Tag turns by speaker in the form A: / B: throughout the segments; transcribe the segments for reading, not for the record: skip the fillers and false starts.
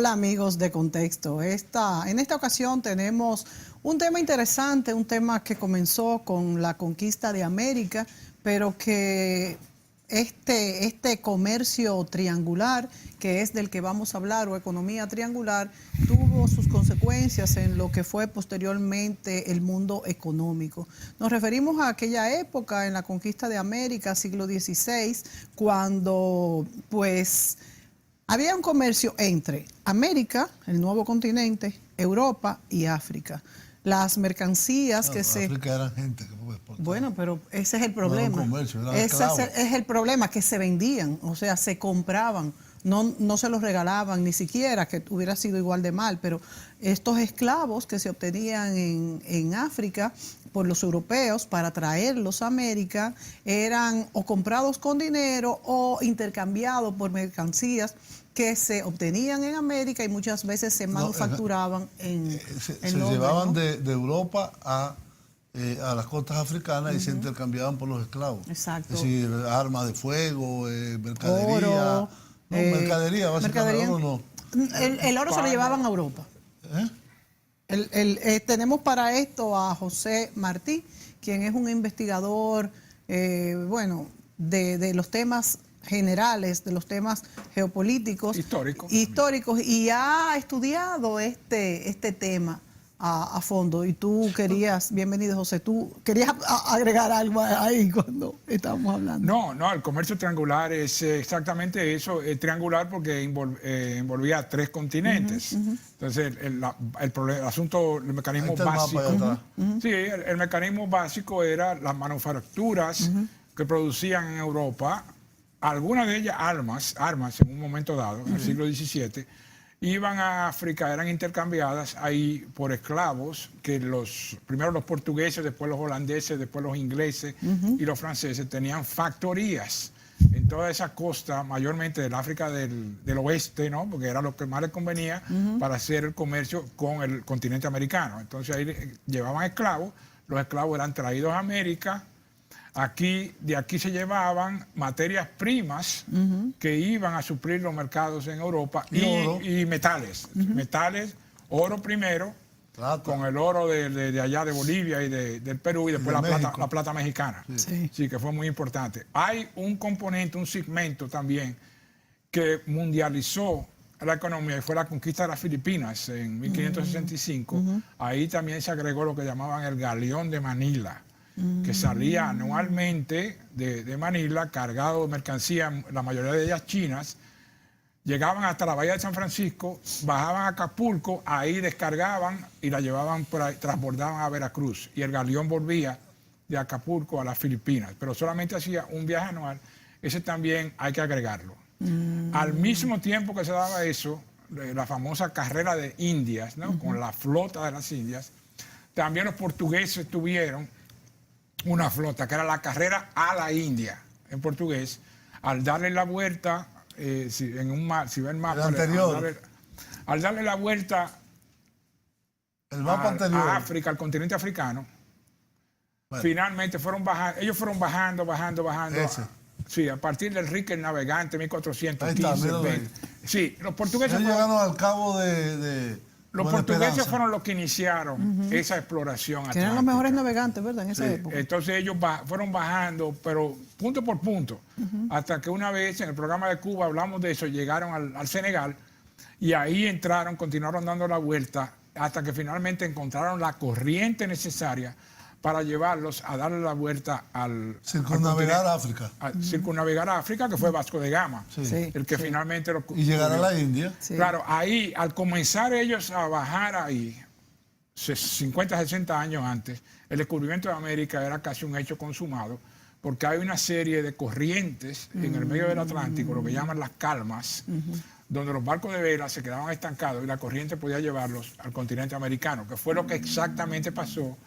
A: Hola amigos de Contexto. En esta ocasión tenemos un tema interesante, un tema que comenzó con la conquista de América, pero que este comercio triangular, que es del que vamos a hablar, o economía triangular, tuvo sus consecuencias en lo que fue posteriormente el mundo económico. Nos referimos a aquella época en la conquista de América, siglo XVI, cuando pues había un comercio entre América, el nuevo continente, Europa y África. Las mercancías que se...
B: África eran gente que fue exportada.
A: Bueno, pero ese es el problema.
B: No era un comercio, eran
A: Ese
B: esclavos.
A: es el problema, que se vendían, o sea, se compraban. No se los regalaban, ni siquiera, que hubiera sido igual de mal, pero estos esclavos que se obtenían en África por los europeos para traerlos a América eran o comprados con dinero o intercambiados por mercancías que se obtenían en América y muchas veces se manufacturaban en
B: se
A: Londres,
B: llevaban
A: ¿no?
B: de Europa a las costas africanas y se intercambiaban por los esclavos.
A: Exacto.
B: Es decir, armas de fuego, mercadería.
A: Oro,
B: mercadería, básicamente.
A: mercadería.
B: Oro no.
A: El oro se lo llevaban a Europa. Tenemos para esto a José Martí, quien es un investigador, de los temas generales, de los temas geopolíticos, históricos, y ha estudiado este tema a fondo. Y tú querías, bienvenido José, tú querías agregar algo ahí cuando estábamos hablando.
C: No, el comercio triangular es exactamente eso, triangular porque envolvía 3 continentes. Entonces, el asunto, el mecanismo básico. Sí, el mecanismo básico era las manufacturas que producían en Europa, algunas de ellas armas en un momento dado, en el siglo XVII, iban a África, eran intercambiadas ahí por esclavos, que primero los portugueses, después los holandeses, después los ingleses y los franceses tenían factorías en toda esa costa, mayormente del África del oeste, ¿no? Porque era lo que más les convenía para hacer el comercio con el continente americano. Entonces ahí llevaban esclavos, los esclavos eran traídos a América. De aquí se llevaban materias primas que iban a suplir los mercados en Europa y metales. Metales, oro primero, con el oro de allá de Bolivia y del Perú, y después la plata mexicana. Sí, que fue muy importante. Hay un componente, un segmento también que mundializó la economía y fue la conquista de las Filipinas en 1565. Ahí también se agregó lo que llamaban el galeón de Manila, que salía anualmente de Manila cargado de mercancías, la mayoría de ellas chinas, llegaban hasta la bahía de San Francisco, bajaban a Acapulco, ahí descargaban y la llevaban por ahí, transbordaban a Veracruz, y el galeón volvía de Acapulco a las Filipinas, pero solamente hacía un viaje anual. Ese también hay que agregarlo. Al mismo tiempo que se daba eso, la famosa carrera de Indias, ¿no? Con la flota de las Indias, también los portugueses tuvieron una flota, que era la carrera a la India, en portugués, al darle la vuelta, si ve el mapa, al darle la vuelta a África, al continente africano, finalmente ellos fueron bajando. A partir del Enrique el Navegante, 1415. Sí, los portugueses
B: llegaron al cabo de
C: los portugueses fueron los que iniciaron esa exploración atlántica.
A: Que eran los mejores navegantes, ¿verdad? En esa época.
C: Entonces ellos fueron bajando, pero punto por punto, hasta que una vez en el programa de Cuba hablamos de eso, llegaron al Senegal y ahí continuaron dando la vuelta hasta que finalmente encontraron la corriente necesaria para llevarlos a darle la vuelta
B: circunnavegar África.
C: Circunnavegar África, que fue Vasco de Gama, el que finalmente
B: y llegar a la India.
C: Claro, ahí, al comenzar ellos a bajar ahí, 50, 60 años antes, el descubrimiento de América era casi un hecho consumado, porque hay una serie de corrientes en el medio del Atlántico, lo que llaman las calmas, donde los barcos de vela se quedaban estancados y la corriente podía llevarlos al continente americano, que fue lo que exactamente pasó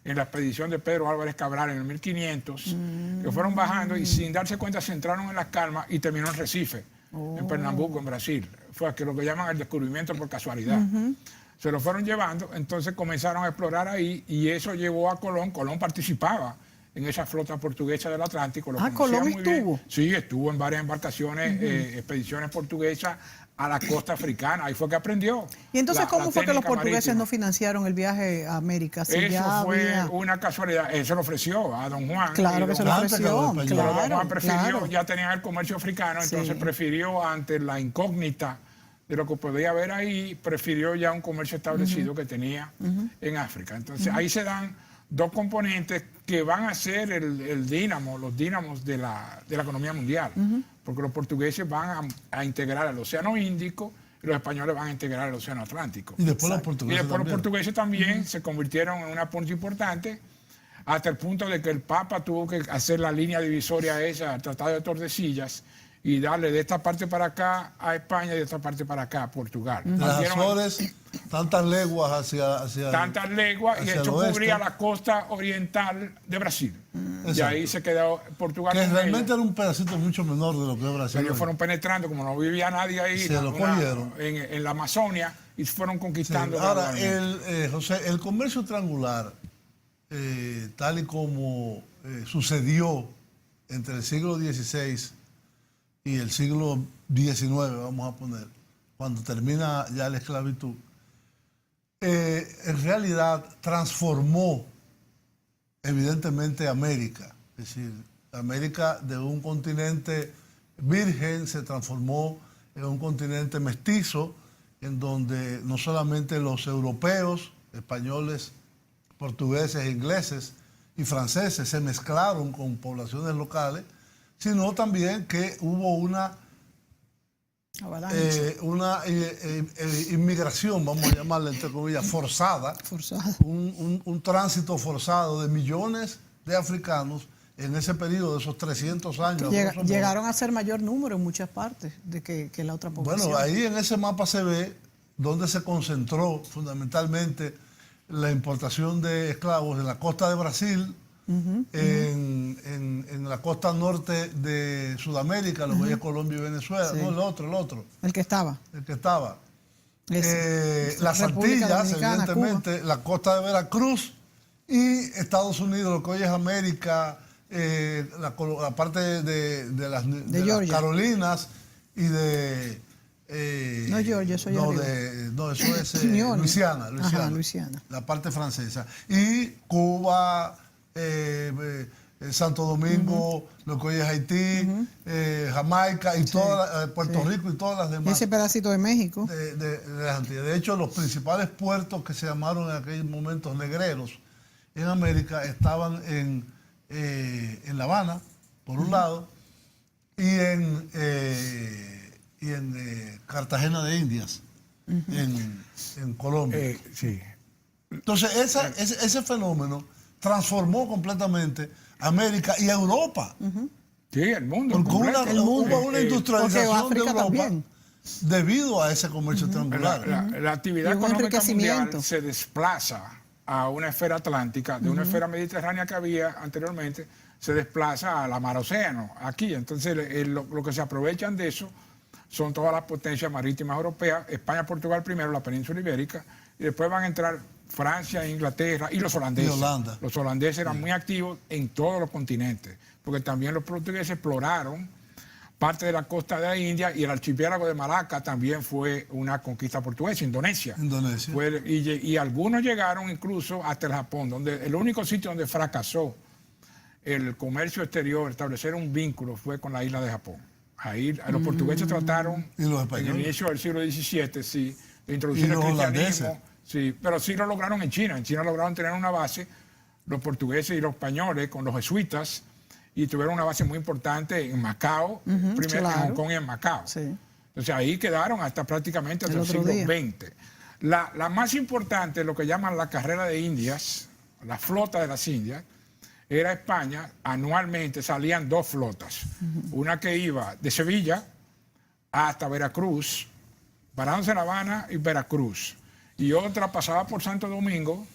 C: en la expedición de Pedro Álvarez Cabral en el 1500, que fueron bajando y sin darse cuenta se entraron en las calmas y terminó en Recife, en Pernambuco, en Brasil. Fue lo que llaman el descubrimiento por casualidad. Se lo fueron llevando, entonces comenzaron a explorar ahí y eso llevó a Colón. Colón participaba en esa flota portuguesa del Atlántico.
A: ¿Colón estuvo?
C: Sí, estuvo en varias embarcaciones, expediciones portuguesas a la costa africana. Ahí fue que aprendió.
A: ¿Y entonces cómo fue que los
C: técnica
A: portugueses
C: marítima.
A: no financiaron el viaje a América? Si
C: Eso
A: ya
C: fue
A: había...
C: una casualidad. Él se lo ofreció a don Juan.
A: Claro que se lo
B: Antes que los
A: ofreció.
B: españoles.
C: Pero don
A: Claro,
C: Juan prefirió,
A: claro.
C: ya tenían el comercio africano, entonces
A: Sí.
C: prefirió, ante la incógnita de lo que podía haber ahí, prefirió ya un comercio establecido que tenía en África. Entonces ahí se dan dos componentes que van a ser el dínamo, los dínamos de la economía mundial, porque los portugueses van a integrar el Océano Índico y los españoles van a integrar el Océano Atlántico.
B: Y después los
C: Y
B: portugueses
C: después los
B: también.
C: portugueses también se convirtieron en una punta importante, hasta el punto de que el Papa tuvo que hacer la línea divisoria esa, el Tratado de Tordesillas, y darle de esta parte para acá a España y de esta parte para acá a Portugal.
B: Las
C: Partieron
B: Azores, tantas leguas hacia
C: tantas leguas, y
B: hacia el
C: esto
B: oeste.
C: cubría la costa oriental de Brasil. Y
B: Exacto.
C: ahí se quedó Portugal.
B: que
C: con
B: realmente
C: ella.
B: era un pedacito mucho menor de lo que es Brasil.
C: Ellos fueron penetrando, como no vivía nadie ahí,
B: Se lo cogieron.
C: en la Amazonia, y fueron
B: Sí.
C: conquistando.
B: Ahora,
C: gradualmente.
B: José, el comercio triangular, tal y como sucedió entre el siglo XVI y el siglo XIX, vamos a poner, cuando termina ya la esclavitud, en realidad transformó evidentemente América. Es decir, América de un continente virgen se transformó en un continente mestizo, en donde no solamente los europeos, españoles, portugueses, ingleses y franceses se mezclaron con poblaciones locales, sino también que hubo una inmigración, vamos a llamarla entre comillas, forzada, un tránsito forzado de millones de africanos en ese periodo de esos 300 años.
A: Llegaron a ser mayor número en muchas partes de que la otra población.
B: Bueno, ahí en ese mapa se ve donde se concentró fundamentalmente la importación de esclavos en la costa de Brasil, en la costa norte de Sudamérica, lo que es Colombia y Venezuela,
A: Sí.
B: no el otro.
A: El que estaba.
B: Las
A: República
B: Antillas,
A: Dominicana,
B: evidentemente, la costa de Veracruz y Estados Unidos, lo que hoy es América, la parte de las
A: Georgia.
B: Carolinas y de...
A: No, Georgia, eso ya arriba.
B: no, eso es
A: New Orleans.
B: Luisiana,
A: Ajá, Luisiana.
B: la parte francesa. Y Cuba, Santo Domingo, lo que hoy es Haití, Jamaica y Puerto Rico y todas las
A: Y
B: demás
A: ese pedacito de México.
B: de las Antillas. De hecho, los principales puertos que se llamaron en aquellos momentos negreros en América estaban en La Habana, por un lado, y en Cartagena de Indias, en Colombia.
C: Sí.
B: Entonces, ese fenómeno transformó completamente América y Europa.
C: Sí, el mundo.
B: Porque
C: completo.
B: hubo una industrialización de
A: África
B: Europa
A: también.
B: debido a ese comercio triangular.
C: La actividad
A: Y un
C: económica
A: enriquecimiento.
C: mundial se desplaza a una esfera atlántica, de una esfera mediterránea que había anteriormente, se desplaza a la mar océano, aquí. Entonces, lo que se aprovechan de eso son todas las potencias marítimas europeas, España, Portugal primero, la península ibérica, y después van a entrar Francia, Inglaterra y los holandeses.
B: Y Holanda.
C: Los holandeses eran muy activos en todos los continentes, porque también los portugueses exploraron parte de la costa de la India, y el archipiélago de Malaca también fue una conquista portuguesa, Indonesia. Y algunos llegaron incluso hasta el Japón, donde el único sitio donde fracasó el comercio exterior, establecer un vínculo, fue con la isla de Japón. Ahí los portugueses trataron
B: ¿Y los
C: en
B: españoles?
C: el inicio del siglo XVII, sí, de introducir
B: ¿Y
C: el
B: los
C: cristianismo.
B: holandeses?
C: Sí, pero sí lo lograron en China. En China lograron tener una base, los portugueses y los españoles, con los jesuitas, y tuvieron una base muy importante en Macao, primero
A: claro.
C: en Hong Kong y en Macao.
A: Sí.
C: Entonces ahí quedaron hasta prácticamente hasta el
A: otro
C: siglo
A: día.
C: XX. La más importante, lo que llaman la carrera de Indias, la flota de las Indias, era España. Anualmente salían dos flotas. Una que iba de Sevilla hasta Veracruz, parándose en La Habana y Veracruz. Y otra pasaba por Santo Domingo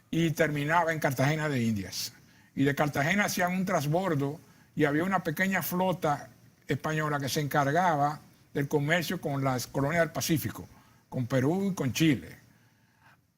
C: y terminaba en Cartagena de Indias. Y de Cartagena hacían un transbordo y había una pequeña flota española que se encargaba del comercio con las colonias del Pacífico, con Perú y con Chile.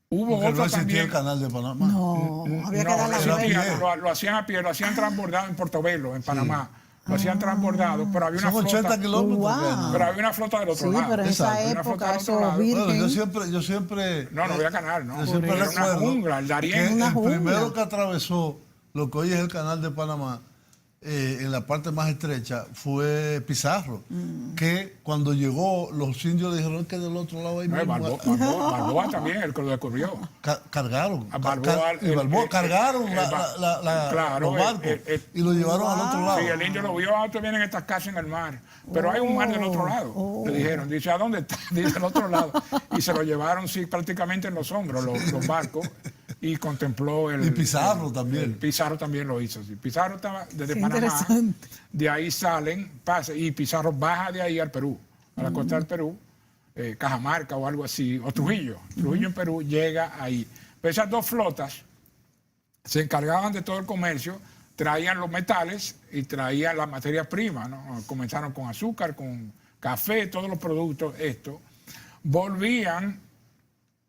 C: Hubo
B: Porque no
C: otro
B: existía
C: también.
B: el canal de Panamá.
A: No, había que
C: No,
A: dar la
C: lo
A: vuelta.
C: hacían a pie, lo hacían transbordado en Portobelo, en Panamá. lo hacían transbordado, pero había una
B: Son 80
C: flota.
B: kilómetros.
A: Wow.
C: Pero había una flota del otro
A: Sí,
C: lado.
A: pero en esa
C: Había una flota
A: época
C: del otro
A: eso
C: lado.
A: virgen.
B: Bueno, yo siempre
C: No había canal, ¿no?
B: yo siempre
C: Era una
B: recuerdo
C: jungla, el Darién.
B: que
A: Una
B: el
A: jungla.
B: primero que atravesó lo que hoy es el canal de Panamá, en la parte más estrecha, fue Pizarro, que cuando llegó los indios le dijeron que del otro lado hay
C: No, Balboa también, el que lo descubrió.
B: cargaron.
C: Balboa,
B: Cargaron
C: claro,
B: los barcos y lo llevaron al otro lado.
C: Sí, el indio lo vio, tú vienen estas casas en el mar, pero hay un mar del otro lado. Le dijeron, dice, ¿a dónde está? Dice, al otro lado. Y se lo llevaron, sí, prácticamente en los hombros, los barcos, y contempló el...
B: Y Pizarro también.
C: Pizarro también lo hizo, sí. Pizarro estaba desde
A: Qué
C: Panamá,
A: interesante.
C: de ahí salen, pasa, y Pizarro baja de ahí al Perú, a la costa del Perú, Cajamarca o algo así, o Trujillo. Trujillo en Perú llega ahí. Pero esas dos flotas se encargaban de todo el comercio, traían los metales y traían las materias primas, ¿no? Comenzaron con azúcar, con café, todos los productos, esto. Volvían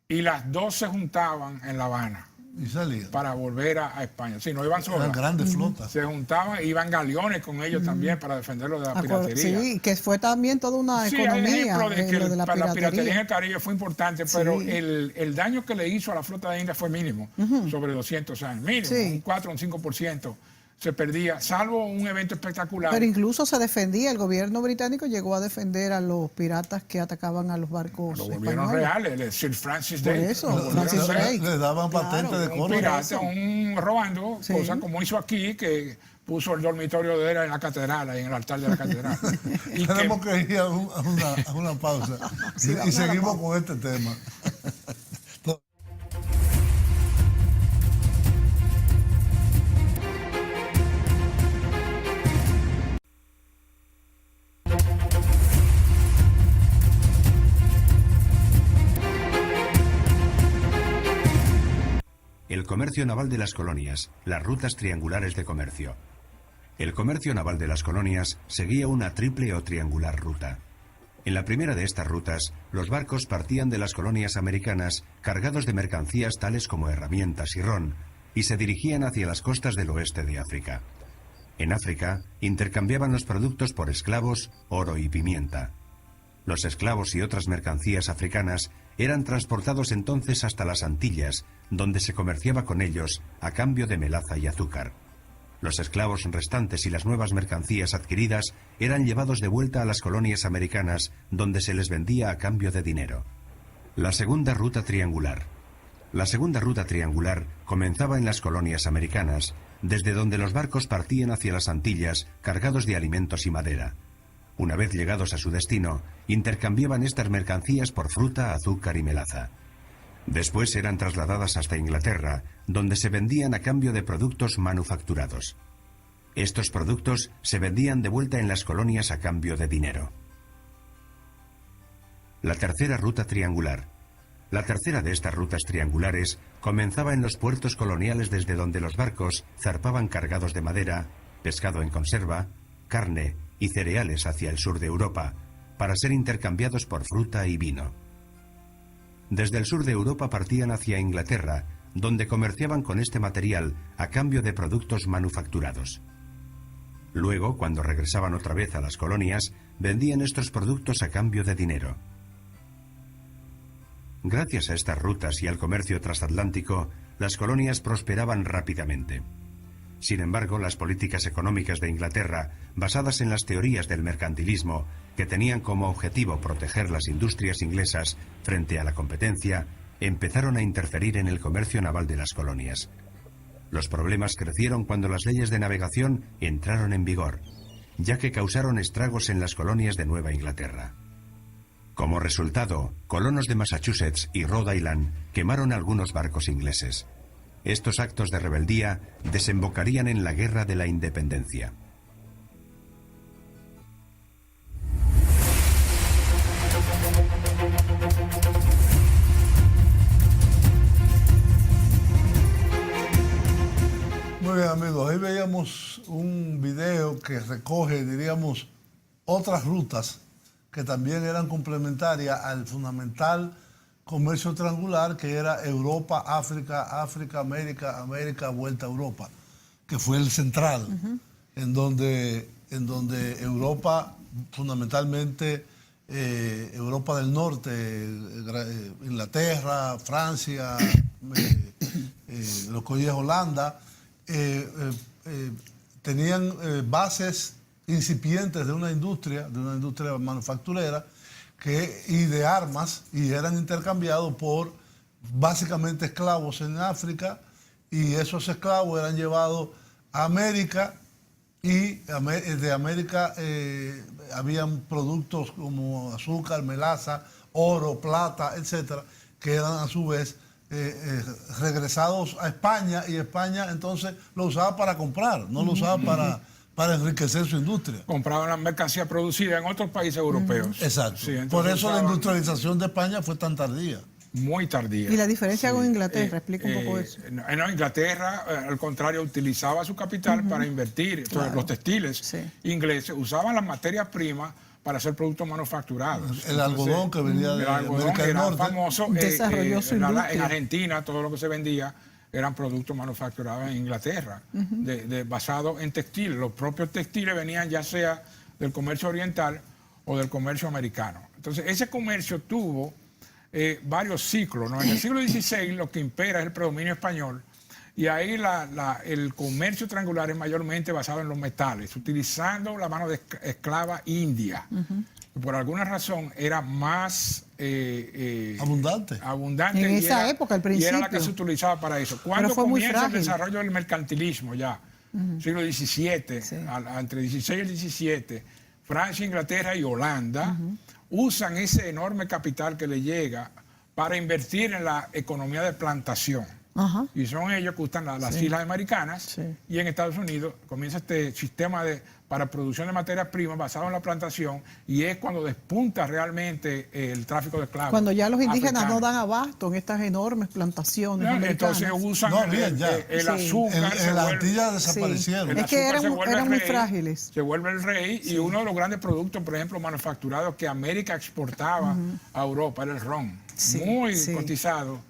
C: y las dos se juntaban en La Habana
B: Y salían.
C: para volver a España. Sí, no iban solas.
B: Eran grandes flotas.
C: Se juntaban, iban galeones con ellos también para defenderlo de la piratería.
A: Sí, que fue también toda una
C: Sí, hay
A: economía.
C: ejemplo de que
A: lo de la
C: para la piratería en
A: piratería.
C: el Caribe fue importante, pero el daño que le hizo a la flota de India fue mínimo, sobre 200 años, mínimo,
A: Sí.
C: un 4 o un 5% se perdía, salvo un evento espectacular.
A: Pero incluso se defendía, el gobierno británico llegó a defender a los piratas que atacaban a los barcos
C: Lo volvieron
A: españoles.
C: reales, el Sir Francis
A: Por
C: Drake.
A: eso,
C: Lo volvieron
A: Francis
C: real.
A: Drake.
B: Le daban patente de
C: Un
B: color.
C: pirata, un robando,
A: Sí.
C: cosas como hizo aquí, que puso el dormitorio de él en la catedral, ahí en el altar de la catedral. Y que-
B: Tenemos que ir a una pausa y seguimos con este tema.
D: El comercio naval de las colonias, las rutas triangulares de comercio. El comercio naval de las colonias seguía una triple o triangular ruta. En la primera de estas rutas, los barcos partían de las colonias americanas cargados de mercancías tales como herramientas y ron, y se dirigían hacia las costas del oeste de África. En África, intercambiaban los productos por esclavos, oro y pimienta. Los esclavos y otras mercancías africanas eran transportados entonces hasta las Antillas, donde se comerciaba con ellos a cambio de melaza y azúcar. Los esclavos restantes y las nuevas mercancías adquiridas eran llevados de vuelta a las colonias americanas, donde se les vendía a cambio de dinero. La segunda ruta triangular. La segunda ruta triangular comenzaba en las colonias americanas, desde donde los barcos partían hacia las Antillas cargados de alimentos y madera. Una vez llegados a su destino, intercambiaban estas mercancías por fruta, azúcar y melaza. Después eran trasladadas hasta Inglaterra, donde se vendían a cambio de productos manufacturados. Estos productos se vendían de vuelta en las colonias a cambio de dinero. La tercera ruta triangular. La tercera de estas rutas triangulares comenzaba en los puertos coloniales desde donde los barcos zarpaban cargados de madera, pescado en conserva, carne y cereales hacia el sur de Europa, para ser intercambiados por fruta y vino. Desde el sur de Europa partían hacia Inglaterra, donde comerciaban con este material a cambio de productos manufacturados. Luego, cuando regresaban otra vez a las colonias, vendían estos productos a cambio de dinero. Gracias a estas rutas y al comercio transatlántico, las colonias prosperaban rápidamente. Sin embargo, las políticas económicas de Inglaterra, basadas en las teorías del mercantilismo, que tenían como objetivo proteger las industrias inglesas frente a la competencia, empezaron a interferir en el comercio naval de las colonias. Los problemas crecieron cuando las leyes de navegación entraron en vigor, ya que causaron estragos en las colonias de Nueva Inglaterra. Como resultado, colonos de Massachusetts y Rhode Island quemaron algunos barcos ingleses. Estos actos de rebeldía desembocarían en la Guerra de la Independencia.
B: Muy bien, amigos, ahí veíamos un video que recoge, diríamos, otras rutas que también eran complementarias al fundamental comercio triangular que era Europa, África, África, América, América, vuelta a Europa, que fue el central, en donde en donde Europa, fundamentalmente Europa del Norte, Inglaterra, Francia, lo que hoy es Holanda, tenían bases incipientes de una industria manufacturera y de armas, y eran intercambiados por básicamente esclavos en África, y esos esclavos eran llevados a América, y de América habían productos como azúcar, melaza, oro, plata, etcétera, que eran a su vez regresados a España, y España entonces lo usaba para comprar, no lo usaba para enriquecer su industria.
C: Compraban la mercancía producida en otros países europeos.
B: Exacto.
C: Sí,
B: por eso
C: usaban...
B: la industrialización de España fue tan tardía.
C: Muy tardía.
A: ¿Y la diferencia con Inglaterra? Explica un poco eso.
C: No, Inglaterra, al contrario, utilizaba su capital para invertir. Claro. Los textiles ingleses usaban las materias primas para hacer productos manufacturados.
B: El algodón que venía de América del Norte.
C: Famoso.
A: Desarrolló su industria.
C: En Argentina, todo lo que se vendía eran productos manufacturados en Inglaterra, basados en textiles. Los propios textiles venían ya sea del comercio oriental o del comercio americano. Entonces, ese comercio tuvo varios ciclos, ¿no? En el siglo XVI lo que impera es el predominio español, y ahí el comercio triangular es mayormente basado en los metales, utilizando la mano de esclava india. Por alguna razón era más abundante
A: en esa época, al principio.
C: Y era la que se utilizaba para eso. Cuando comienza el desarrollo del mercantilismo ya, siglo XVII, entre el XVI y el XVII, Francia, Inglaterra y Holanda usan ese enorme capital que le llega para invertir en la economía de plantación. Y son ellos que usan las islas americanas, y en Estados Unidos comienza este sistema para producción de materias primas basado en la plantación, y es cuando despunta realmente el tráfico de esclavos.
A: Cuando ya los indígenas no dan abasto en estas enormes plantaciones americanas.
C: Entonces usan el azúcar.
B: En las Antillas desaparecieron.
A: Es que eran muy frágiles.
C: Se vuelve el rey, y uno de los grandes productos, por ejemplo, manufacturados que América exportaba a Europa era el ron. Muy cotizado.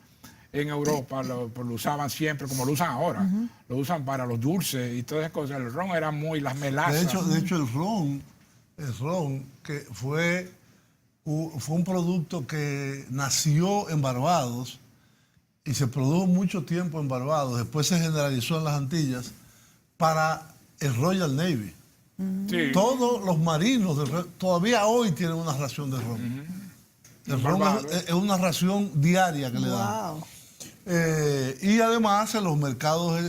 C: En Europa lo usaban siempre, como lo usan ahora. Lo usan para los dulces y todas esas cosas. El ron era las melazas.
B: De hecho el ron que fue un producto que nació en Barbados y se produjo mucho tiempo en Barbados. Después se generalizó en las Antillas para el Royal Navy. Todos los marinos todavía hoy tienen una ración de ron. El ron es una ración diaria que le dan. Y además en los mercados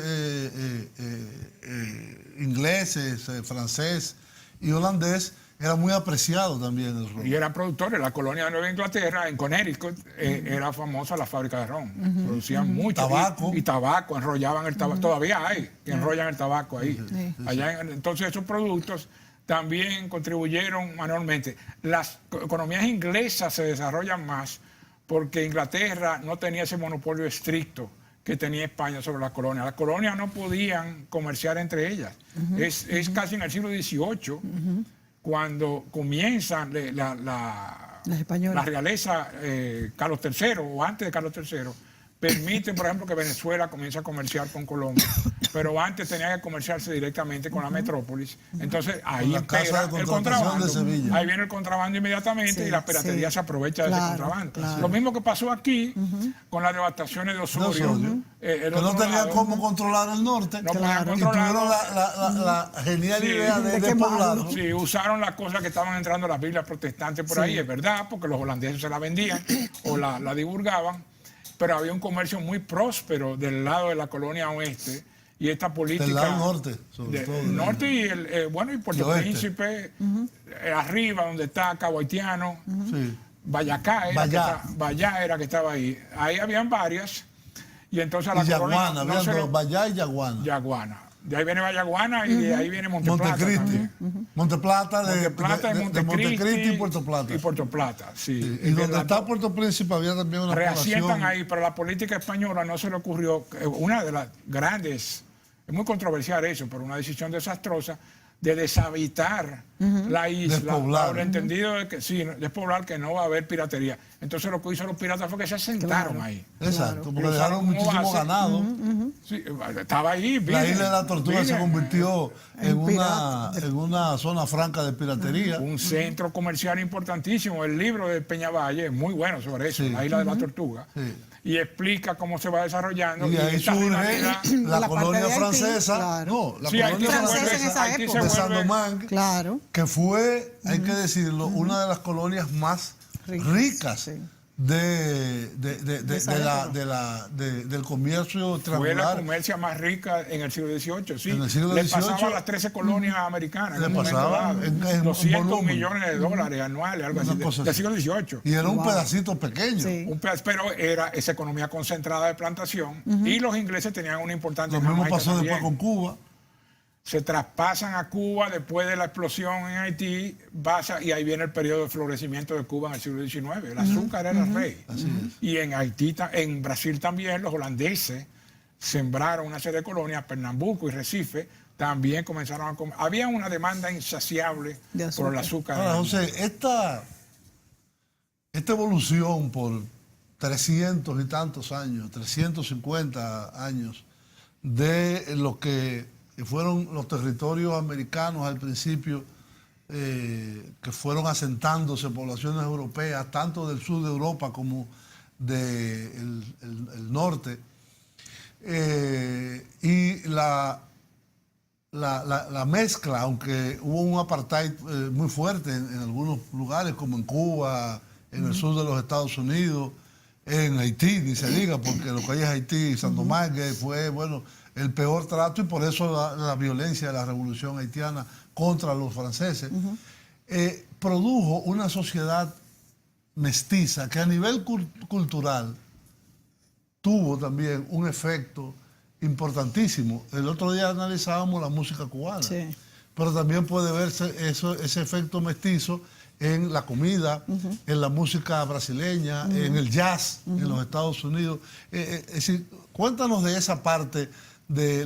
B: ingleses, francés y holandés era muy apreciado también el ron.
C: Y eran productores. La colonia de Nueva Inglaterra, en Connecticut, era famosa la fábrica de ron. Producían mucho.
B: Tabaco.
C: Y tabaco, enrollaban el tabaco. Todavía hay que enrollan el tabaco ahí. Entonces esos productos también contribuyeron manualmente. Las economías inglesas se desarrollan más porque Inglaterra no tenía ese monopolio estricto que tenía España sobre las colonias. Las colonias no podían comerciar entre ellas. Es casi en el siglo XVIII cuando comienzan la realeza Carlos III, o antes de Carlos III, permiten, por ejemplo, que Venezuela comience a comerciar con Colombia, pero antes tenía que comerciarse directamente con la metrópolis. Entonces ahí impera el contrabando. Ahí viene el contrabando inmediatamente, y la piratería se aprovecha de ese contrabando. Lo mismo que pasó aquí con las devastaciones de Osorio.
B: Que no tenían cómo controlar el norte.
C: No podían controlarlo.
B: Y tuvieron la genial idea de despoblarlo.
C: Sí, usaron las cosas que estaban entrando las Biblias protestantes por ahí, es verdad, porque los holandeses se la vendían o la divulgaban. Pero había un comercio muy próspero del lado de la colonia oeste, y esta política...
B: Del lado norte, sobre todo.
C: El norte y y Puerto Príncipe, arriba donde está Cabo Haitiano, Bayacá era que estaba ahí. Ahí habían varias, y entonces la
B: Yaguana, Bayá y Yaguana.
C: Yaguana. De ahí viene Vallaguana y de ahí viene Monteplata.
B: Monteplata
C: de
B: Montecristi y Puerto Plata.
C: Y Puerto Plata, sí.
B: Y donde está Puerto Príncipe había también una
C: reasientan ahí, pero la política española no se le ocurrió, una de las grandes, es muy controversial eso, pero una decisión desastrosa de deshabitar la isla, por el entendido de que despoblar, que no va a haber piratería. Entonces lo que hizo los piratas fue que se asentaron ahí.
B: Exacto, porque dejaron muchísimo ganado.
C: Sí, estaba ahí.
B: La isla de la Tortuga se convirtió en una zona franca de piratería.
C: Un centro comercial importantísimo. El libro de Peñavalle es muy bueno sobre eso, la isla de la Tortuga.
B: Sí.
C: Y explica cómo se va desarrollando.
B: Y ahí surge la colonia francesa.
A: Claro.
B: No, la
C: Sí,
B: colonia
A: francesa en esa
C: Haití
A: época.
B: de
C: se vuelve-
B: Saint-Domingue,
A: Claro.
B: que fue, hay que decirlo, una de las colonias más ricas
A: sí.
B: del comercio
C: Fue la
B: triangular.
C: comercia más rica en el siglo XVIII, sí.
B: En el siglo
C: Le
B: XVIII,
C: pasaba a las 13 colonias americanas.
B: le
C: en un momento
B: pasaba
C: dado.
B: en
C: 200
B: volumen.
C: millones de dólares anuales, algo así,
B: Una cosa
C: del
B: así.
C: siglo XVIII.
B: Y era un pedacito pequeño.
A: Sí.
C: Pero era esa economía concentrada de plantación y los ingleses tenían una importante
B: Lo mismo
C: Jamaica
B: pasó después
C: también.
B: con Cuba.
C: Se traspasan a Cuba después de la explosión en Haití, y ahí viene el periodo de florecimiento de Cuba en el siglo XIX. El azúcar era el rey. Y en Haití, en Brasil también, los holandeses sembraron una serie de colonias, Pernambuco y Recife, también comenzaron a comer. Había una demanda insaciable
A: De azúcar.
C: por el azúcar.
B: Ahora, José, esta evolución por 300 y tantos años, 350 años, de lo que fueron los territorios americanos al principio, que fueron asentándose poblaciones europeas, tanto del sur de Europa como del norte, y la mezcla, aunque hubo un apartheid muy fuerte en algunos lugares, como en Cuba, en el sur de los Estados Unidos, en Haití, ni se diga, porque lo que hay es Haití y Saint-Domingue fue, bueno, el peor trato, y por eso la violencia de la revolución haitiana contra los franceses, produjo una sociedad mestiza que a nivel cultural tuvo también un efecto importantísimo. El otro día analizábamos la música cubana,
A: Sí.
B: pero también puede verse ese efecto mestizo en la comida, en la música brasileña, en el jazz en los Estados Unidos. Es decir, cuéntanos de esa parte de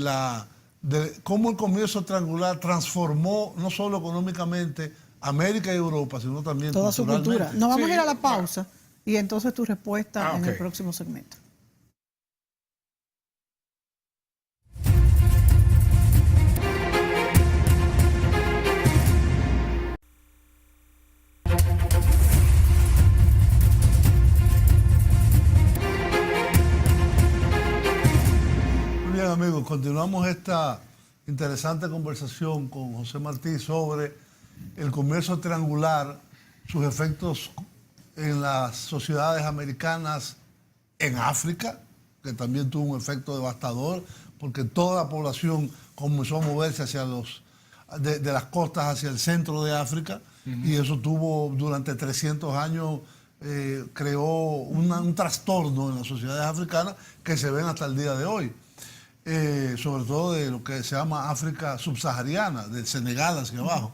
B: cómo el comercio triangular transformó no solo económicamente América y Europa, sino también
A: Toda su
B: culturalmente.
A: cultura. Nos vamos
C: Sí,
A: a ir a la pausa y entonces tu respuesta en el
C: ok.
A: próximo segmento.
B: Muy bien, amigos, continuamos esta interesante conversación con José Martí sobre el comercio triangular, sus efectos en las sociedades americanas, en África, que también tuvo un efecto devastador, porque toda la población comenzó a moverse hacia de las costas hacia el centro de África, y eso tuvo durante 300 años, creó un trastorno en las sociedades africanas que se ven hasta el día de hoy. Sobre todo de lo que se llama África subsahariana, de Senegal hacia abajo,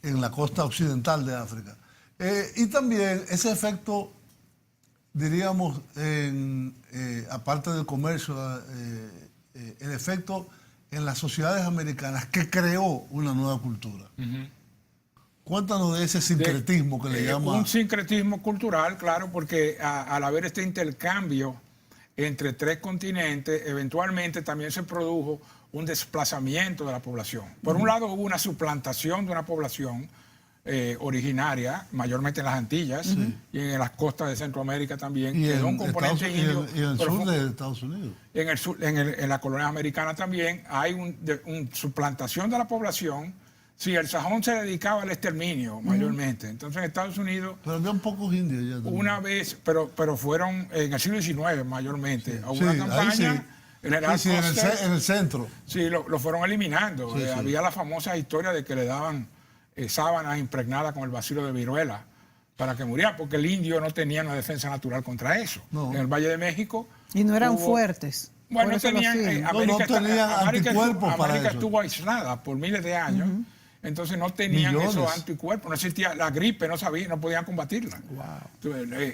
B: en la costa occidental de África. Y también ese efecto, diríamos, aparte del comercio, el efecto en las sociedades americanas que creó una nueva cultura. Cuéntanos de ese sincretismo que le llama...
C: Un sincretismo cultural, claro, porque al haber este intercambio entre tres continentes, eventualmente también se produjo un desplazamiento de la población. Por un lado hubo una suplantación de una población originaria, mayormente en las Antillas y en las costas de Centroamérica también,
B: Y
C: quedó un
B: en
C: componente indio.
B: y en el
C: pero
B: sur
C: fue-
B: de Estados Unidos.
C: en el sur, en la colonia americana también hay una suplantación de la población. Sí, el sajón se dedicaba al exterminio mayormente. Entonces en Estados Unidos,
B: Pero había un pocos indios ya también.
C: una vez, pero fueron en el siglo XIX mayormente. Hubo
B: Sí,
C: una
B: ahí
C: campaña,
B: sí.
C: el general
B: Sí, sí,
C: Foster,
B: en el centro.
C: sí, lo fueron eliminando.
B: Sí, sí.
C: Había la famosa historia de que le daban sábanas impregnadas con el bacilo de viruela para que muriera, porque el indio no tenía una defensa natural contra eso.
B: No.
C: En el Valle de México.
A: Y no eran
C: hubo-
A: fuertes.
C: Bueno,
A: Por eso lo
C: tenían,
A: hacían.
C: América,
B: tenían anticuerpos para
C: América
B: eso.
C: estuvo aislada por miles de años, entonces no tenían
B: Millones.
C: esos anticuerpos, no existía la gripe, no podían combatirla.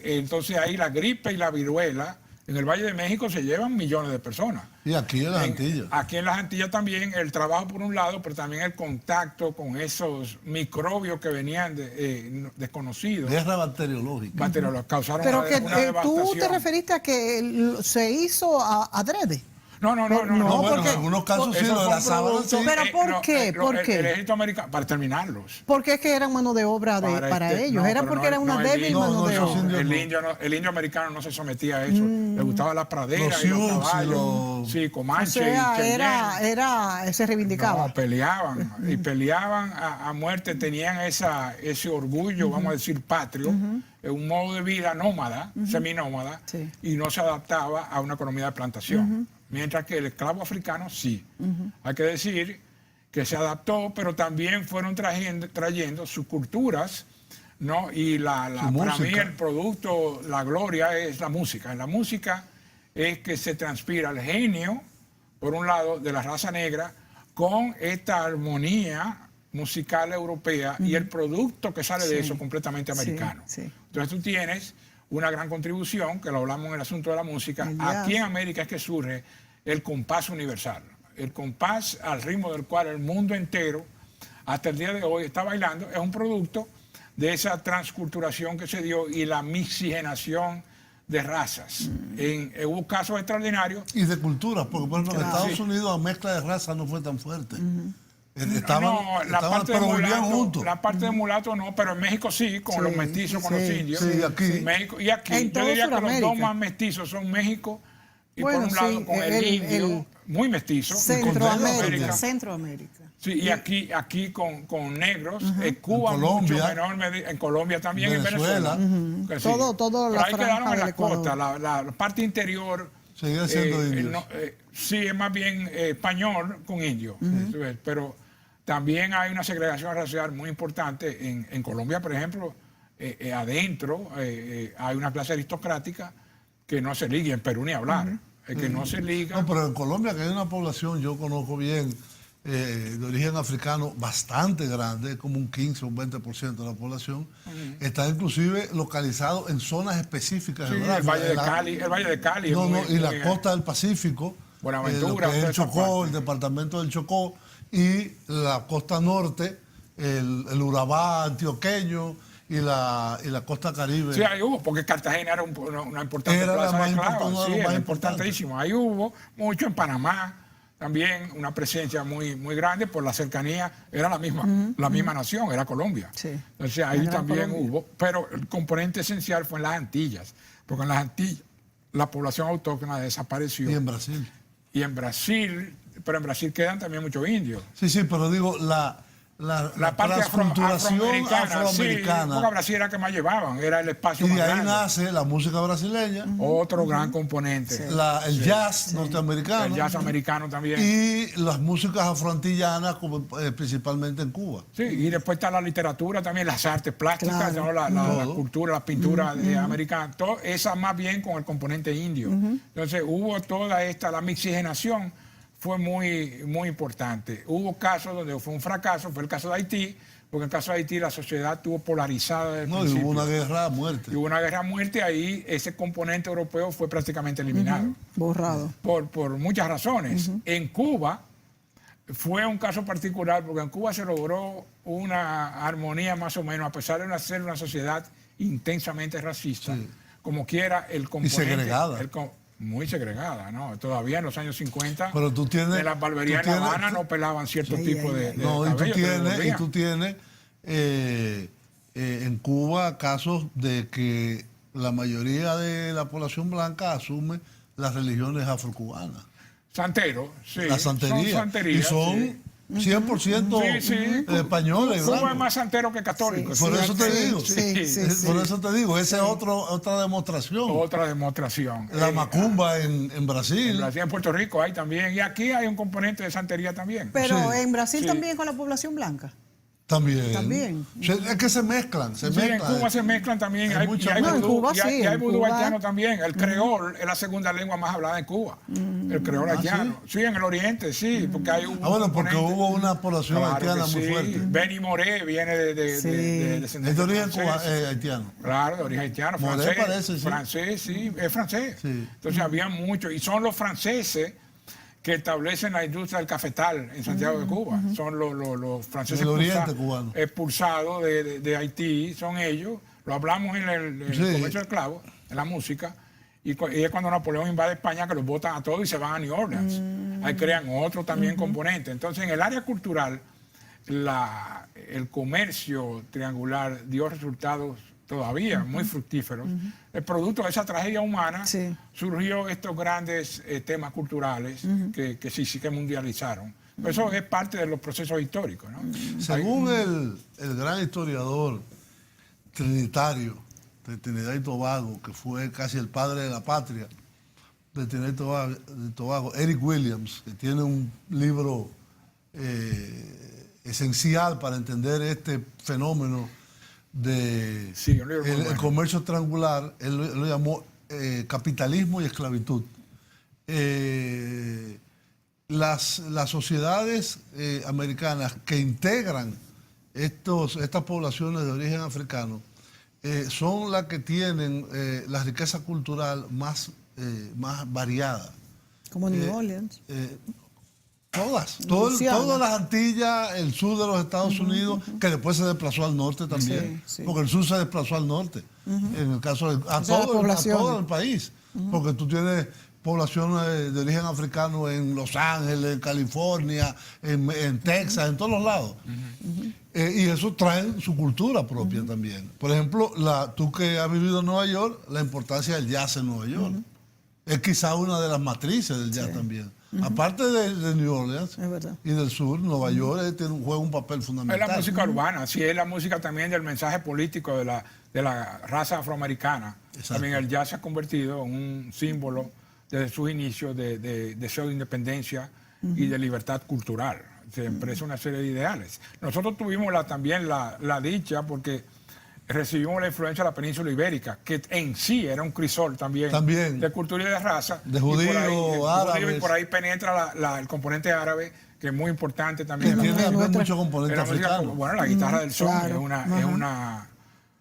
C: Entonces ahí la gripe y la viruela En el Valle de México se llevan millones de personas.
B: Y aquí en las Antillas.
C: Aquí en las Antillas también el trabajo por un lado, pero también el contacto con esos microbios que venían desconocidos.
B: Guerra bacteriológica.
C: Causaron
A: Pero que
C: una
A: tú
C: devastación.
A: te referiste a que se hizo adrede.
C: No,
B: No, bueno,
A: porque-
B: en algunos casos sí,
C: eso
B: lo de
C: fue
B: la
C: un
B: sábana
C: producto-
B: sí.
A: Pero ¿por qué? ¿Por qué?
C: El ejército americano, para terminarlos.
A: Porque es que eran mano de obra para ellos.
C: no,
A: Era
C: pero
A: porque
C: no,
A: era una
C: no, el
A: débil
C: indio-
A: mano de
B: esos
A: obra.
B: indios
C: El indio americano no se sometía a eso. Le gustaba la pradera
B: Los
C: y los
B: Sioux y
C: caballos.
B: los-
C: Sí,
A: O
C: Comanche
A: sea,
C: y Cheyenne.
A: se reivindicaba.
C: No, peleaban. Y peleaban a muerte. Tenían ese orgullo, vamos a decir, patrio. Un modo de vida nómada, seminómada.
A: Sí.
C: Y no se adaptaba a una economía de plantación. Mientras que el esclavo africano sí. Hay que decir que se adaptó, pero también fueron trayendo sus culturas, ¿no? Y para mí el producto, la gloria es la música. En la música es que se transpira el genio, por un lado, de la raza negra, con esta armonía musical europea y el producto que sale de eso completamente americano.
A: Sí.
C: Entonces tú tienes una gran contribución, que lo hablamos en el asunto de la música.
A: El jazz.
C: Aquí en América es que surge el compás universal. El compás al ritmo del cual el mundo entero, hasta el día de hoy, está bailando, es un producto de esa transculturación que se dio y la mixigenación de razas. Hubo casos extraordinarios.
B: Y de cultura, porque por ejemplo en
A: Claro.
B: Estados Unidos la mezcla de razas no fue tan fuerte.
C: La
B: juntos.
C: La parte de mulato no, pero en México sí, con los mestizos, con los indios.
B: Sí, aquí.
C: México, y aquí,
A: En
C: yo
A: todo
C: diría que los
A: Sudamérica.
C: dos más mestizos son México y
A: Bueno,
C: por un lado
A: sí,
C: con el indio, muy mestizo.
A: Centroamérica.
C: Sí, y aquí con negros, Cuba
B: En
C: mucho
B: Colombia.
C: menor medida, en Colombia también,
B: Venezuela.
C: en Venezuela. Que sí.
A: Todo
C: Pero
A: la
C: ahí
A: franja
C: quedaron en
A: del
C: la
A: Ecuador.
C: costa, la parte interior.
B: Seguía siendo indios.
C: Sí, es más bien español con indio. Pero también hay una segregación racial muy importante en Colombia, por ejemplo, adentro hay una clase aristocrática que no se liga, y en Perú ni hablar, que no se liga.
B: No, pero en Colombia, que hay una población, yo conozco bien, de origen africano bastante grande, como un 15 o un 20% de la población, está inclusive localizado en zonas específicas.
C: Sí,
B: geográficas.
C: el Valle de Cali. es
B: No,
C: muy-
B: y la
C: muy-
B: costa del Pacífico,
C: Buenaventura,
B: lo que es
C: toda
B: el
C: esa
B: Chocó,
C: parte.
B: el departamento del Chocó, y la costa norte, el Urabá antioqueño y la costa caribe.
C: Sí, ahí hubo, porque Cartagena era una importante
B: Era la
C: plaza
B: más
C: de esclavos.
B: importante,
C: Sí,
B: lo
C: era
B: más
C: importantísimo. Ahí hubo mucho en Panamá, también una presencia muy, muy grande por la cercanía. Era la misma nación, era Colombia.
A: Sí.
C: Entonces ahí
A: La gran
C: también
A: Colombia.
C: hubo, pero el componente esencial fue en las Antillas, porque en las Antillas la población autóctona desapareció.
B: Y en Brasil.
C: Y en Brasil, pero en Brasil quedan también muchos indios.
B: Sí, pero digo, la
C: parte
B: transculturación
C: afroamericana. Sí,
B: afroamericana.
C: porque Brasil era que más llevaban, era el espacio
B: Y
C: más
B: de ahí
C: grande.
B: nace la música brasileña,
C: Otro gran componente.
B: el jazz norteamericano.
C: El jazz americano también.
B: Y las músicas afroantillanas, como, principalmente en Cuba.
C: Sí, y después está la literatura también, las artes plásticas,
A: Claro.
C: ¿no? la
B: Todo.
C: cultura, la pintura americana, todo esa más bien con el componente indio. Entonces hubo toda la mixigenación fue muy, muy importante. Hubo casos donde fue un fracaso, fue el caso de Haití, porque en el caso de Haití la sociedad estuvo polarizada desde el
B: No, y
C: principio.
B: hubo una guerra a muerte.
C: Y hubo una guerra a muerte, ahí ese componente europeo fue prácticamente eliminado.
A: Borrado.
C: Por muchas razones. En Cuba fue un caso particular porque en Cuba se logró una armonía más o menos, a pesar de ser una sociedad intensamente racista, como quiera el componente...
B: Y segregada.
C: Muy segregada, ¿no? Todavía en los años 50
B: Pero tú tienes...
C: en las barberías
B: tú
C: en La
B: tienes-
C: Habana no pelaban cierto tipo de
B: No, y tú
C: cabello, te lo
B: tienes,
C: devolvían.
B: en Cuba casos de que la mayoría de la población blanca asume las religiones afrocubanas.
C: Santero, sí.
B: La santería.
C: Son santerías,
B: Y son
C: sí.
B: 100%
C: Sí, sí.
B: españoles.
C: Cuba
B: blancos.
C: es más santero que católico.
B: Por eso te digo.
A: Sí.
B: Por eso te digo, esa es otra demostración.
C: Otra demostración.
B: La macumba en Brasil.
C: En Brasil, en Puerto Rico hay también. Y aquí hay un componente de santería también.
A: Pero
B: Sí.
A: en Brasil
C: Sí.
A: también con la población blanca.
B: También. Es que se mezclan.
C: Sí, en Cuba se mezclan también. Hay vudú haitiano también. El creol es la segunda lengua más hablada en Cuba. El creol haitiano. ¿Sí? En el oriente, sí. Porque hay un
B: porque hubo una población haitiana muy fuerte.
C: Benny Moré viene de descendencia.
B: ¿Es de origen haitiano?
C: Claro, de origen haitiano.
B: Moré parece, sí.
C: Francés, sí. Es francés.
B: Sí.
C: Entonces había muchos. Y son los franceses que establecen la industria del cafetal en Santiago de Cuba. Son los franceses expulsados de Haití, son ellos. Lo hablamos en el comercio de esclavos, en la música. Y es cuando Napoleón invade España que los botan a todos y se van a New Orleans. Ahí crean otro también componente. Entonces, en el área cultural, el comercio triangular dio resultados todavía muy fructíferos. El producto de esa tragedia humana surgió estos grandes temas culturales que sí que mundializaron. Pero eso es parte de los procesos históricos, ¿no?
B: Según el gran historiador trinitario de Trinidad y Tobago, que fue casi el padre de la patria de Trinidad y Tobago, Eric Williams, que tiene un libro esencial para entender este fenómeno de el comercio triangular. Él lo llamó capitalismo y esclavitud. Las sociedades americanas que integran estas poblaciones de origen africano son las que tienen la riqueza cultural más variada.
A: Como New Orleans.
B: Todas las Antillas, el sur de los Estados Unidos, que después se desplazó al norte también, porque el sur se desplazó al norte, en el caso de todo el país, porque tú tienes poblaciones de origen africano en Los Ángeles, en California, en Texas, en todos los lados. Y eso trae su cultura propia también. Por ejemplo, tú que has vivido en Nueva York, la importancia del jazz en Nueva York. Es quizá una de las matrices del jazz también. Aparte de New Orleans y del sur, Nueva York juega un papel fundamental.
C: Es la música urbana, sí, es la música también del mensaje político de la raza afroamericana. Exacto. También el jazz se ha convertido en un símbolo desde sus inicios de deseo de independencia y de libertad cultural. Se expresa una serie de ideales. Nosotros tuvimos también la dicha, porque recibimos la influencia de la península ibérica, que en sí era un crisol también. De cultura y de raza.
B: De judíos, árabes.
C: Y por ahí penetra el componente árabe, que es muy importante también.
B: Que tiene también mucho componente africano.
C: Bueno, la guitarra del son es una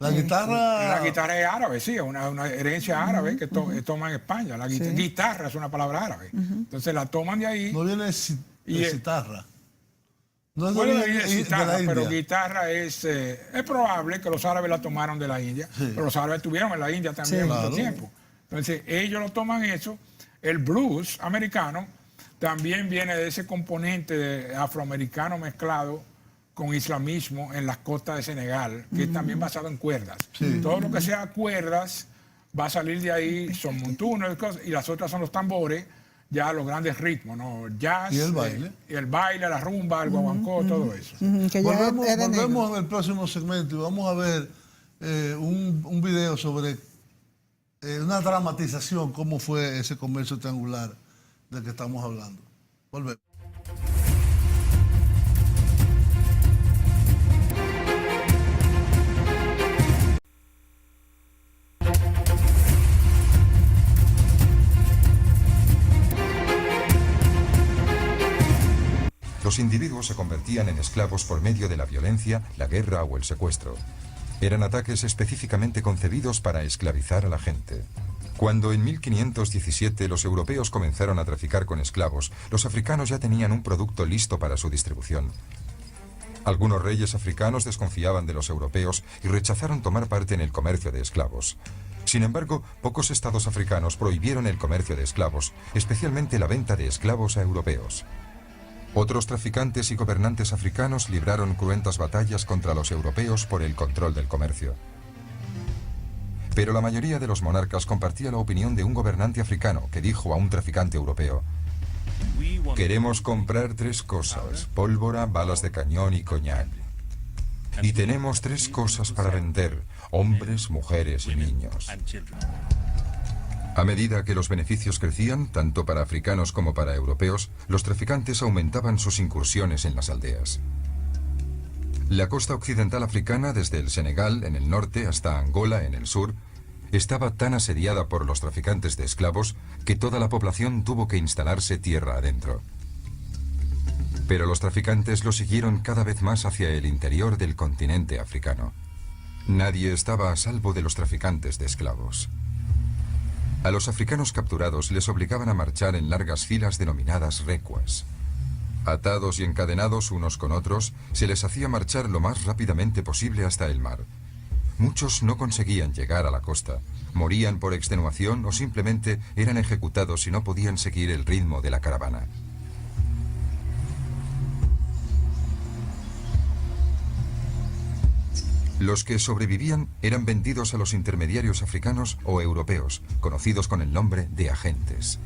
B: la guitarra
C: es árabe, sí, es una herencia árabe que toma en España. La guitarra es una palabra árabe. Entonces la toman de ahí.
B: No viene de citarra.
C: No es de citarra, pero guitarra es probable que los árabes la tomaron de la India, pero los árabes estuvieron en la India también mucho tiempo. Entonces ellos lo toman eso. El blues americano también viene de ese componente afroamericano mezclado con islamismo en las costas de Senegal, que es también basado en cuerdas. Todo lo que sea cuerdas va a salir de ahí, son montunos y las otras son los tambores, ya los grandes ritmos, ¿no? Jazz,
B: y el baile.
C: La rumba, el guaguancó, todo eso.
B: Volvemos en el próximo segmento y vamos a ver un video sobre una dramatización, cómo fue ese comercio triangular del que estamos hablando. Volvemos.
E: Los individuos se convertían en esclavos por medio de la violencia, la guerra o el secuestro. Eran ataques específicamente concebidos para esclavizar a la gente. Cuando en 1517 los europeos comenzaron a traficar con esclavos, los africanos ya tenían un producto listo para su distribución. Algunos reyes africanos desconfiaban de los europeos y rechazaron tomar parte en el comercio de esclavos. Sin embargo, pocos estados africanos prohibieron el comercio de esclavos, especialmente la venta de esclavos a europeos. Otros traficantes y gobernantes africanos libraron cruentas batallas contra los europeos por el control del comercio. Pero la mayoría de los monarcas compartía la opinión de un gobernante africano que dijo a un traficante europeo: queremos comprar 3 cosas, pólvora, balas de cañón y coñac. Y tenemos 3 cosas para vender, hombres, mujeres y niños. A medida que los beneficios crecían, tanto para africanos como para europeos, los traficantes aumentaban sus incursiones en las aldeas. La costa occidental africana, desde el Senegal en el norte hasta Angola en el sur, estaba tan asediada por los traficantes de esclavos que toda la población tuvo que instalarse tierra adentro. Pero los traficantes lo siguieron cada vez más hacia el interior del continente africano. Nadie estaba a salvo de los traficantes de esclavos. A los africanos capturados les obligaban a marchar en largas filas denominadas recuas. Atados y encadenados unos con otros, se les hacía marchar lo más rápidamente posible hasta el mar. Muchos no conseguían llegar a la costa, morían por extenuación o simplemente eran ejecutados si no podían seguir el ritmo de la caravana. Los que sobrevivían eran vendidos a los intermediarios africanos o europeos, conocidos con el nombre de agentes.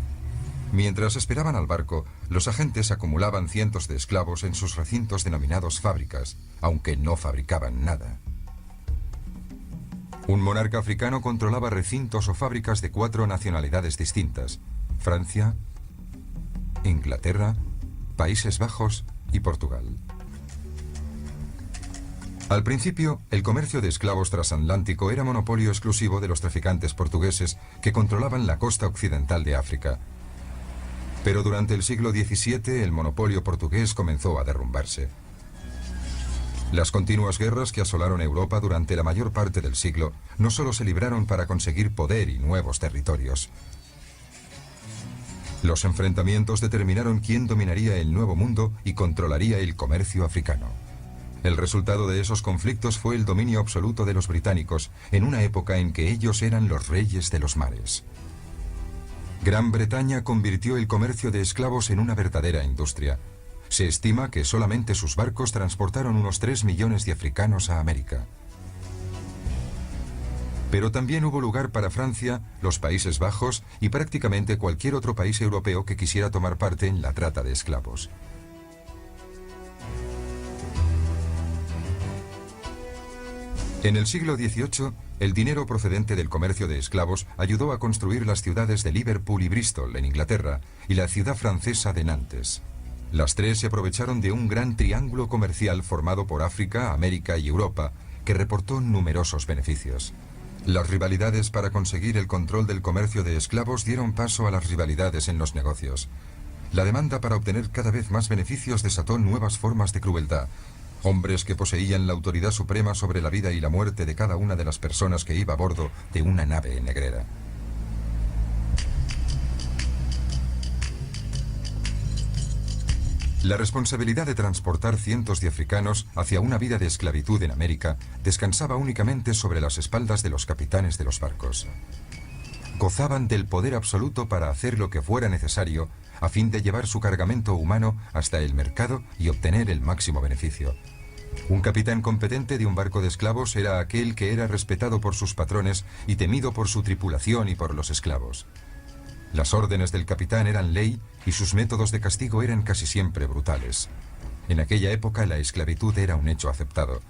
E: Mientras esperaban al barco, los agentes acumulaban cientos de esclavos en sus recintos denominados fábricas, aunque no fabricaban nada. Un monarca africano controlaba recintos o fábricas de 4 nacionalidades distintas: Francia, Inglaterra, Países Bajos y Portugal. Al principio, el comercio de esclavos transatlántico era monopolio exclusivo de los traficantes portugueses que controlaban la costa occidental de África. Pero durante el siglo XVII el monopolio portugués comenzó a derrumbarse. Las continuas guerras que asolaron Europa durante la mayor parte del siglo no solo se libraron para conseguir poder y nuevos territorios. Los enfrentamientos determinaron quién dominaría el Nuevo Mundo y controlaría el comercio africano. El resultado de esos conflictos fue el dominio absoluto de los británicos en una época en que ellos eran los reyes de los mares. Gran Bretaña convirtió el comercio de esclavos en una verdadera industria. Se estima que solamente sus barcos transportaron unos 3 millones de africanos a América. Pero también hubo lugar para Francia, los Países Bajos y prácticamente cualquier otro país europeo que quisiera tomar parte en la trata de esclavos. En el siglo XVIII, el dinero procedente del comercio de esclavos ayudó a construir las ciudades de Liverpool y Bristol, en Inglaterra, y la ciudad francesa de Nantes. Las tres se aprovecharon de un gran triángulo comercial formado por África, América y Europa, que reportó numerosos beneficios. Las rivalidades para conseguir el control del comercio de esclavos dieron paso a las rivalidades en los negocios. La demanda para obtener cada vez más beneficios desató nuevas formas de crueldad. Hombres que poseían la autoridad suprema sobre la vida y la muerte de cada una de las personas que iba a bordo de una nave negrera. La responsabilidad de transportar cientos de africanos hacia una vida de esclavitud en América descansaba únicamente sobre las espaldas de los capitanes de los barcos. Gozaban del poder absoluto para hacer lo que fuera necesario a fin de llevar su cargamento humano hasta el mercado y obtener el máximo beneficio. Un capitán competente de un barco de esclavos era aquel que era respetado por sus patrones y temido por su tripulación y por los esclavos. Las órdenes del capitán eran ley y sus métodos de castigo eran casi siempre brutales. En aquella época la esclavitud era un hecho aceptado.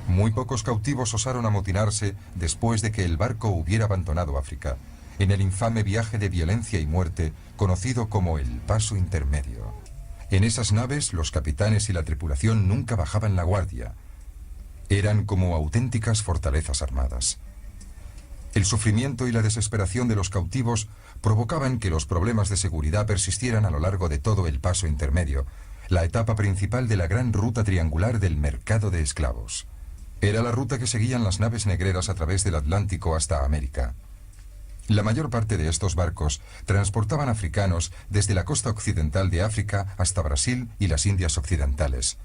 E: Muy pocos cautivos osaron amotinarse después de que el barco hubiera abandonado África, en el infame viaje de violencia y muerte conocido como el Paso Intermedio. En esas naves los capitanes y la tripulación nunca bajaban la guardia. Eran como auténticas fortalezas armadas. El sufrimiento y la desesperación de los cautivos provocaban que los problemas de seguridad persistieran a lo largo de todo el Paso Intermedio, la etapa principal de la gran ruta triangular del mercado de esclavos. Era la ruta que seguían las naves negreras a través del Atlántico hasta América. La mayor parte de estos barcos transportaban africanos desde la costa occidental de África hasta Brasil y las Indias Occidentales.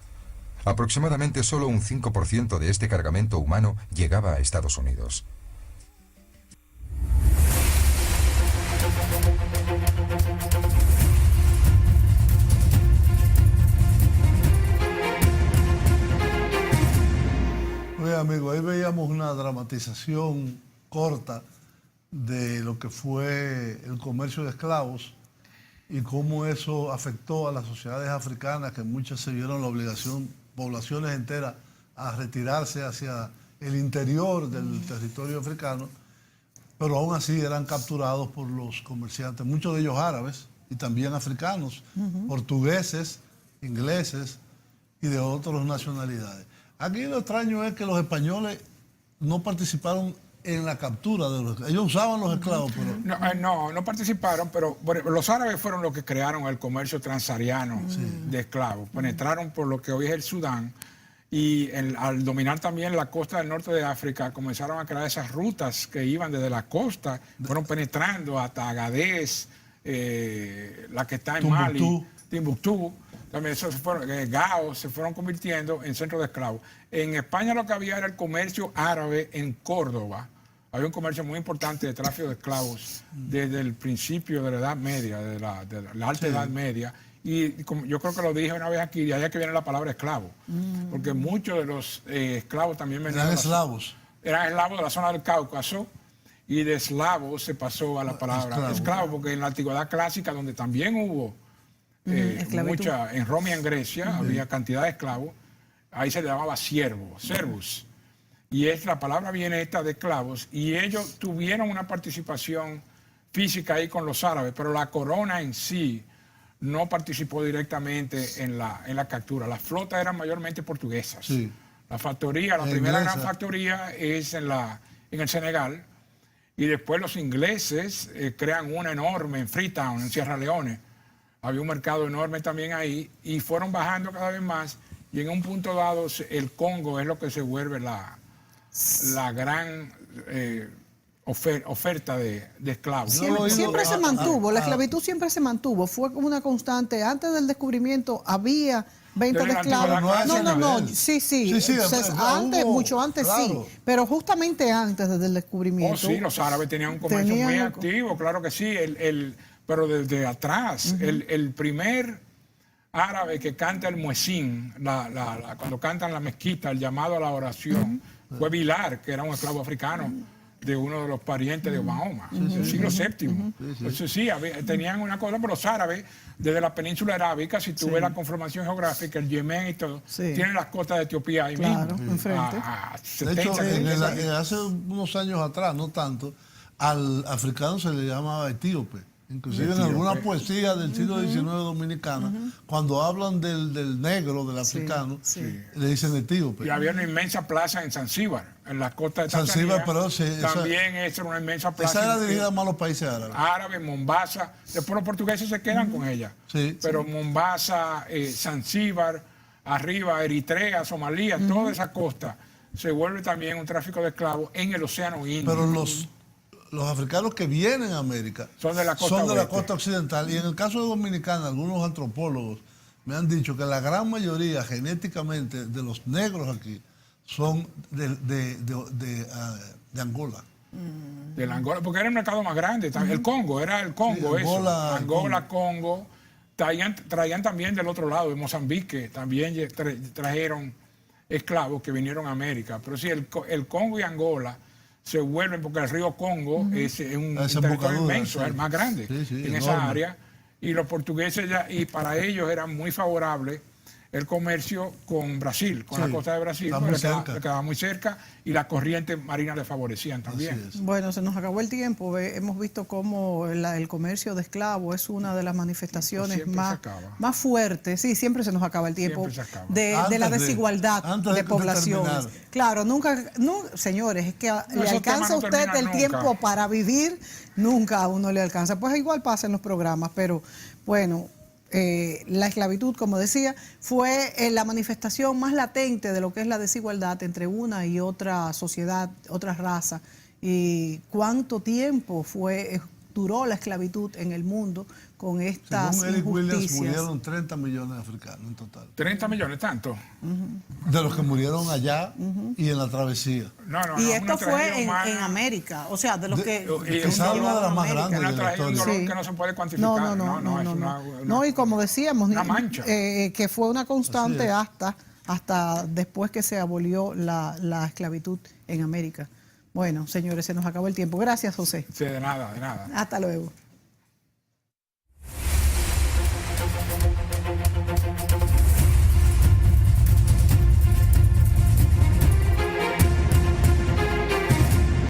E: Aproximadamente solo un 5% de este cargamento humano llegaba a Estados Unidos.
B: Oye, amigo, ahí veíamos una dramatización corta de lo que fue el comercio de esclavos y cómo eso afectó a las sociedades africanas, que muchas se vieron la obligación, poblaciones enteras, a retirarse hacia el interior del territorio africano, pero aún así eran capturados por los comerciantes, muchos de ellos árabes y también africanos, portugueses, ingleses, y de otras nacionalidades. Aquí lo extraño es que los españoles no participaron en la captura de los esclavos. Ellos usaban los esclavos, pero...
C: No participaron, pero los árabes fueron los que crearon el comercio transsahariano de esclavos. Penetraron por lo que hoy es el Sudán y al dominar también la costa del norte de África, comenzaron a crear esas rutas que iban desde la costa, fueron penetrando hasta Agadez, la que está en Mali, Timbuktu. También Gao se fueron convirtiendo en centros de esclavos. En España lo que había era el comercio árabe en Córdoba. Había un comercio muy importante de tráfico de esclavos desde el principio de la Edad Media, de la Alta Edad Media. Y como yo creo que lo dije una vez aquí, de allá que viene la palabra esclavo. Porque muchos de los esclavos también venían...
B: Eran eslavos.
C: Eran eslavos de la zona del Cáucaso. Y de eslavo se pasó a la palabra esclavo, porque en la antigüedad clásica, donde también hubo en Roma y en Grecia, había cantidad de esclavos, ahí se le llamaba servus. Y la palabra viene esta de esclavos, y ellos tuvieron una participación física ahí con los árabes, pero la corona en sí no participó directamente en la captura. Las flotas eran mayormente portuguesas. Sí. La factoría, la primera gran factoría es en el Senegal, y después los ingleses crean una enorme en Freetown, en Sierra Leone. Había un mercado enorme también ahí, y fueron bajando cada vez más, y en un punto dado el Congo es lo que se vuelve la gran oferta de esclavos.
A: Siempre se mantuvo, la esclavitud siempre se mantuvo, fue como una constante. Antes del descubrimiento había venta de esclavos. No. Sí, antes, mucho antes, claro. Sí, pero justamente antes del descubrimiento.
C: Sí, los árabes tenían un comercio muy activo, claro que sí, pero desde atrás, el primer árabe que canta el muezín, cuando cantan la mezquita, el llamado a la oración, fue Bilar, que era un esclavo africano de uno de los parientes de Mahoma, del siglo VII. Entonces tenían una cosa, pero los árabes, desde la península arábica, si tú ves la conformación geográfica, el Yemen y todo, tienen las costas de Etiopía ahí mismo.
A: Enfrente.
B: De hecho, hace unos años atrás, no tanto, al africano se le llamaba etíope. Inclusive en alguna poesía del siglo XIX dominicana, cuando hablan del negro, del africano, le dicen etíope.
C: Y había una inmensa plaza en Zanzíbar, en las costas de Tanzania. También esa era una inmensa plaza.
B: Esa era dirigida más a los países árabes.
C: Árabes, Mombasa. Después los portugueses se quedan con ella. Pero Mombasa, Zanzíbar, arriba, Eritrea, Somalia, toda esa costa, se vuelve también un tráfico de esclavos en el Océano Índico.
B: Pero los africanos que vienen a América son de la costa occidental. Y en el caso de Dominicana, algunos antropólogos me han dicho que la gran mayoría genéticamente de los negros aquí son de Angola.
C: Del Angola, porque era el mercado más grande. El Congo, era el Congo, sí, Angola, Congo. Traían también del otro lado, de Mozambique, también trajeron esclavos que vinieron a América. Pero sí, el Congo y Angola se vuelven, porque el río Congo es un territorio inmenso, es el más grande en esa área, y los portugueses y para ellos era muy favorable el comercio con Brasil, con la costa de Brasil, porque le quedaba muy cerca, y las corrientes marinas le favorecían también.
A: Bueno, se nos acabó el tiempo. Hemos visto cómo el comercio de esclavos es una de las manifestaciones más fuertes. Sí, siempre se nos acaba el tiempo de la desigualdad de poblaciones. Claro, señores, es que le alcanza a usted el tiempo para vivir, nunca a uno le alcanza. Pues igual pasa en los programas, pero bueno, la esclavitud, como decía, fue la manifestación más latente de lo que es la desigualdad entre una y otra sociedad, otra raza. Y cuánto tiempo duró la esclavitud en el mundo con estas
B: Según Eric
A: injusticias.
B: Williams, murieron 30 millones de africanos en total.
C: ¿30 millones tanto?
B: De los que murieron allá y en la travesía.
A: Y esto fue en América, o sea, de los que...
B: Quizás una de las más grandes
C: de la historia. Que no se puede cuantificar.
A: No, y como decíamos,
C: una mancha.
A: Que fue una constante hasta después que se abolió la esclavitud en América. Bueno, señores, se nos acabó el tiempo. Gracias, José.
C: Sí, de nada, de nada.
A: Hasta luego.